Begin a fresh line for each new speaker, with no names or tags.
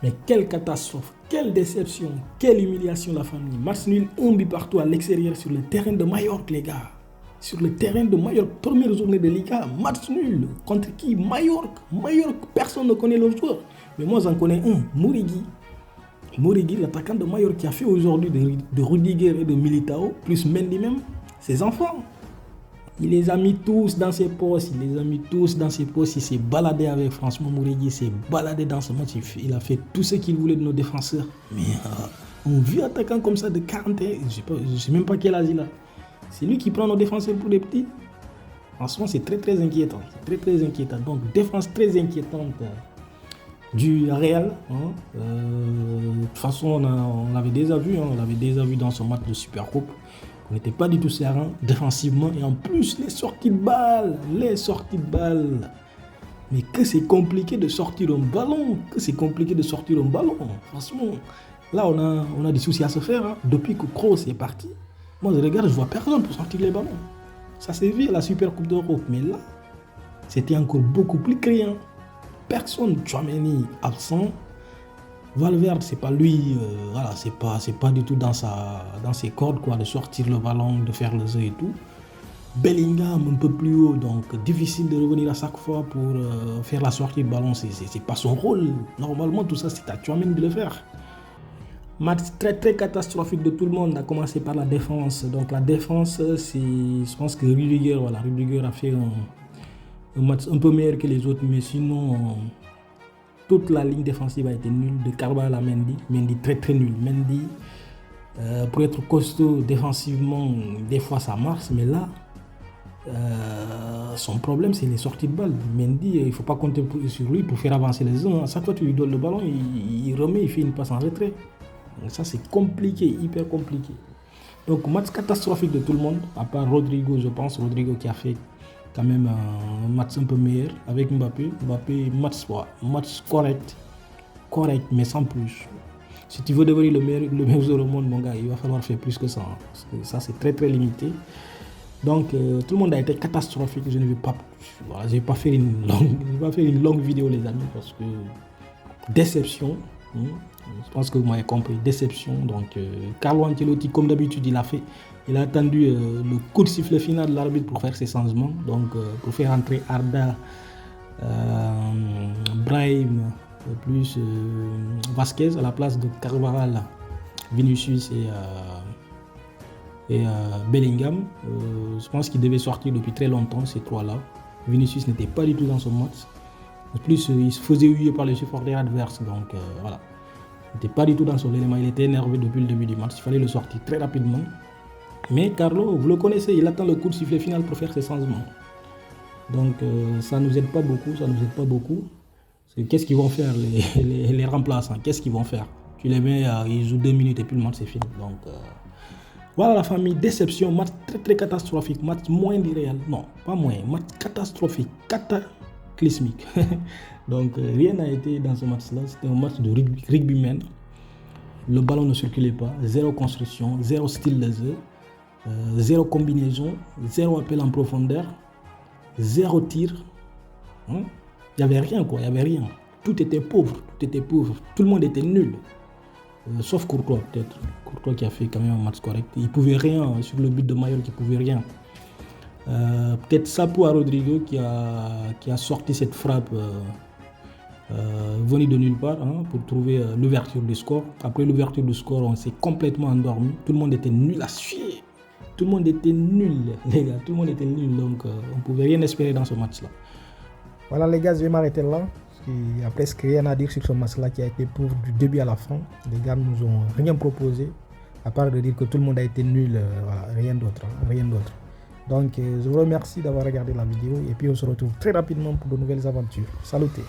Mais quelle catastrophe, quelle déception, quelle humiliation la famille. Match nul, un but partout à l'extérieur sur le terrain de Majorque, les gars. Sur le terrain de Majorque, première journée de Liga, match nul. Contre qui? Majorque. Majorque, personne ne connaît le joueur. Mais moi, j'en connais un, Mourigui. Mourigui, l'attaquant de Majorque qui a fait aujourd'hui de Rudiger et de Militao, plus Mendy même, ses enfants. Il les a mis tous dans ses postes, il s'est baladé avec, franchement, Mourigui s'est baladé dans ce match, il a fait tout ce qu'il voulait de nos défenseurs. Mais un vieux attaquant comme ça de 41, je ne sais même pas quel âge il a. C'est lui qui prend nos défenseurs pour des petits. Franchement, c'est très inquiétant. Donc, défense très inquiétante du Real. De toute façon, on l'avait déjà vu. On l'avait déjà vu dans ce match de Supercoupe. On n'était pas du tout serein défensivement. Et en plus, les sorties de balles. Mais que c'est compliqué de sortir un ballon. Franchement, là, on a des soucis à se faire. Depuis que Kroos est parti, moi, je regarde, je vois personne pour sortir les ballons. Ça s'est vu à la Super Coupe d'Europe. Mais là, c'était encore beaucoup plus criant. Personne, Tchouaméni absent. Valverde, c'est pas lui, c'est pas du tout dans ses cordes, quoi, de sortir le ballon, de faire le jeu et tout. Bellingham un peu plus haut, donc difficile de revenir à chaque fois pour faire la sortie de ballon, c'est pas son rôle. Normalement, tout ça, c'est à Tchouaméni de le faire. Match très catastrophique de tout le monde, a commencé par la défense. Donc la défense, je pense que Rudiger a fait un match un peu meilleur que les autres, mais sinon, toute la ligne défensive a été nulle, de Carvalho à Mendy très nul. Mendy, pour être costaud défensivement, des fois ça marche, mais là, son problème c'est les sorties de balle. Mendy, il ne faut pas compter sur lui pour faire avancer les zones. À chaque fois que tu lui donnes le ballon, il remet, il fait une passe en retrait. Donc ça c'est compliqué, hyper compliqué. Donc match catastrophique de tout le monde, à part Rodrigo, je pense, Rodrigo qui a fait quand même un match un peu meilleur avec Mbappé. Match correct, mais sans plus. Si tu veux devenir le meilleur joueur au monde, mon gars, il va falloir faire plus que ça. Parce que ça, c'est très limité. Donc, tout le monde a été catastrophique. Je ne vais pas faire une longue vidéo, les amis, parce que déception. Je pense que vous m'avez compris, déception. Donc, Carlo Ancelotti, comme d'habitude, il a attendu le coup de sifflet final de l'arbitre pour faire ses changements. Donc, pour faire entrer Arda, Brahim, plus Vasquez à la place de Carvajal, Vinicius et Bellingham. Je pense qu'ils devaient sortir depuis très longtemps, ces trois-là. Vinicius n'était pas du tout dans ce match. En plus, il se faisait huer par les supporters adverses. Donc, voilà. Il n'était pas du tout dans son élément. Il était énervé depuis le début du match. Il fallait le sortir très rapidement. Mais Carlo, vous le connaissez, il attend le coup de sifflet final pour faire ses changements. Donc, ça ne nous aide pas beaucoup. Qu'est-ce qu'ils vont faire, les remplaçants? Qu'est-ce qu'ils vont faire? Tu les mets, ils jouent 2 minutes et puis le match c'est fini. Donc, voilà la famille, déception, match très catastrophique, match moins du Real. Non, pas moins, match catastrophique, cataclysmique. Donc, rien n'a été dans ce match-là. C'était un match de rugbyman. Le ballon ne circulait pas, zéro construction, zéro style de jeu, zéro combinaison, zéro appel en profondeur, zéro tir. Il n'y avait rien, quoi, il n'y avait rien. Tout était pauvre. Tout le monde était nul. Sauf Courtois, peut-être. Courtois qui a fait quand même un match correct. Il ne pouvait rien sur le but de Majorque, il ne pouvait rien. Peut-être Sapo à Rodrigo qui a sorti cette frappe venue de nulle part pour trouver l'ouverture du score. Après l'ouverture du score, on s'est complètement endormi. Tout le monde était nul à chier. Tout le monde était nul, les gars. Tout le monde était nul. Donc, on ne pouvait rien espérer dans ce match-là. Voilà, les gars, je vais m'arrêter là. Il n'y a presque rien à dire sur ce match-là qui a été pauvre du début à la fin. Les gars ne nous ont rien proposé, à part de dire que tout le monde a été nul. Voilà, rien d'autre. Donc, je vous remercie d'avoir regardé la vidéo et puis on se retrouve très rapidement pour de nouvelles aventures. Salutez.